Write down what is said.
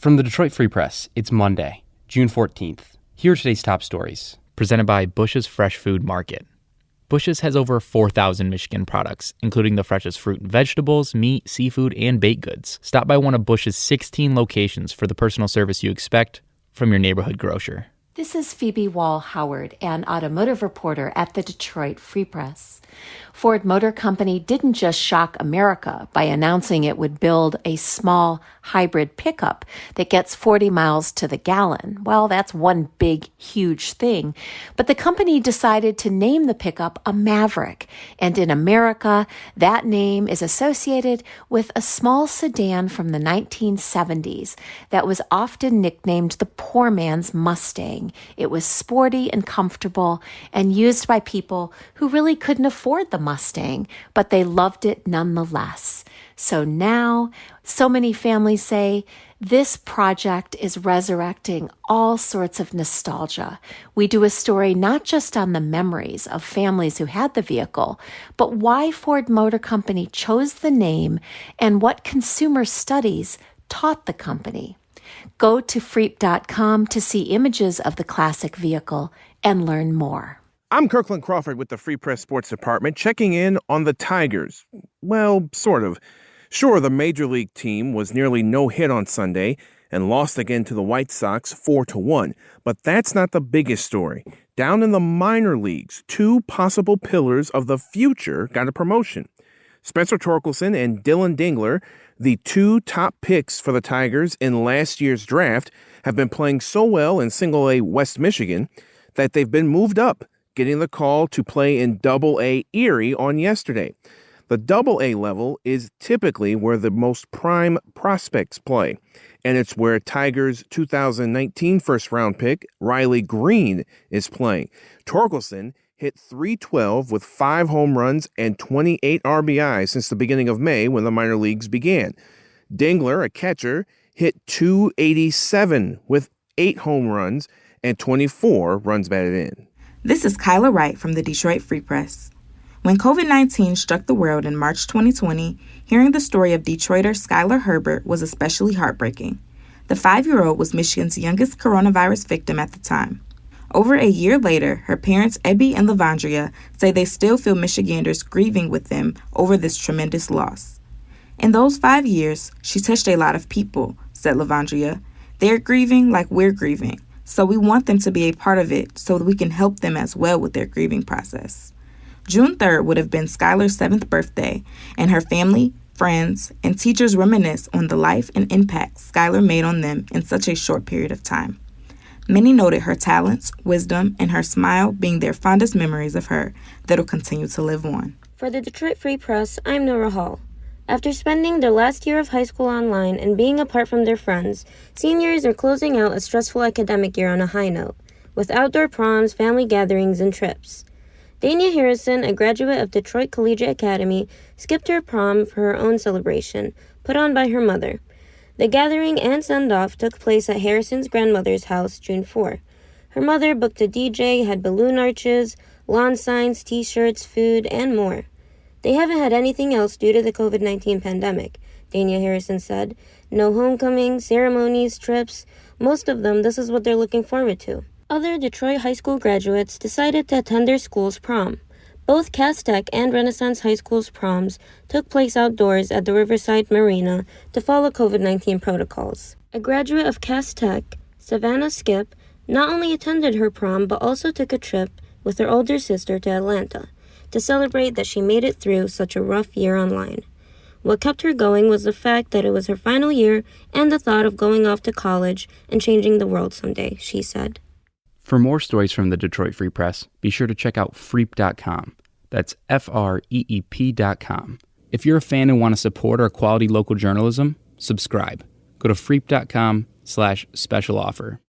From the Detroit Free Press, it's Monday, June 14th. Here are today's top stories. Presented by Bush's Fresh Food Market. Bush's has over 4,000 Michigan products, including the freshest fruit and vegetables, meat, seafood, and baked goods. Stop by one of Bush's 16 locations for the personal service you expect from your neighborhood grocer. This is Phoebe Wall-Howard, an automotive reporter at the Detroit Free Press. Ford Motor Company didn't just shock America by announcing it would build a small hybrid pickup that gets 40 miles to the gallon. Well, that's one big, huge thing. But the company decided to name the pickup a Maverick. And in America, that name is associated with a small sedan from the 1970s that was often nicknamed the poor man's Mustang. It was sporty and comfortable and used by people who really couldn't afford the Mustang, but they loved it nonetheless. So now, so many families say, this project is resurrecting all sorts of nostalgia. We do a story not just on the memories of families who had the vehicle, but why Ford Motor Company chose the name and what consumer studies taught the company. Go to freep.com to see images of the classic vehicle and learn more. I'm Kirkland Crawford with the Free Press Sports Department, checking in on the Tigers. Well, sort of. Sure, the Major League team was nearly no-hit on Sunday and lost again to the White Sox 4-1. But that's not the biggest story. Down in the minor leagues, two possible pillars of the future got a promotion. Spencer Torkelson and Dillon Dingler, the two top picks for the Tigers in last year's draft, have been playing so well in Single-A West Michigan that they've been moved up, getting the call to play in Double-A Erie on yesterday. The Double-A level is typically where the most prime prospects play, and it's where Tigers' 2019 first-round pick, Riley Green, is playing. Torkelson hit .312 with 5 home runs and 28 RBIs since the beginning of May when the minor leagues began. Dingler, a catcher, hit .287 with 8 home runs and 24 runs batted in. This is Kyla Wright from the Detroit Free Press. When COVID-19 struck the world in March 2020, hearing the story of Detroiter Skylar Herbert was especially heartbreaking. The 5-year-old was Michigan's youngest coronavirus victim at the time. Over a year later, her parents, Ebby and Lavandria, say they still feel Michiganders grieving with them over this tremendous loss. In those 5 years, she touched a lot of people, said Lavandria. They're grieving like we're grieving, so we want them to be a part of it so that we can help them as well with their grieving process. June 3rd would have been Skylar's 7th birthday, and her family, friends, and teachers reminisce on the life and impact Skylar made on them in such a short period of time. Many noted her talents, wisdom, and her smile being their fondest memories of her that'll continue to live on. For the Detroit Free Press, I'm Nora Hall. After spending their last year of high school online and being apart from their friends, seniors are closing out a stressful academic year on a high note, with outdoor proms, family gatherings, and trips. Dania Harrison, a graduate of Detroit Collegiate Academy, skipped her prom for her own celebration, put on by her mother. The gathering and send-off took place at Harrison's grandmother's house June 4. Her mother booked a DJ, had balloon arches, lawn signs, t-shirts, food, and more. They haven't had anything else due to the COVID-19 pandemic, Dania Harrison said. No homecoming, ceremonies, trips. Most of them, this is what they're looking forward to. Other Detroit high school graduates decided to attend their school's prom. Both Cass Tech and Renaissance High School's proms took place outdoors at the Riverside Marina to follow COVID-19 protocols. A graduate of Cass Tech, Savannah Skip, not only attended her prom but also took a trip with her older sister to Atlanta to celebrate that she made it through such a rough year online. What kept her going was the fact that it was her final year and the thought of going off to college and changing the world someday, she said. For more stories from the Detroit Free Press, be sure to check out freep.com. That's FREEP.com. If you're a fan and want to support our quality local journalism, subscribe. Go to freep.com/special offer.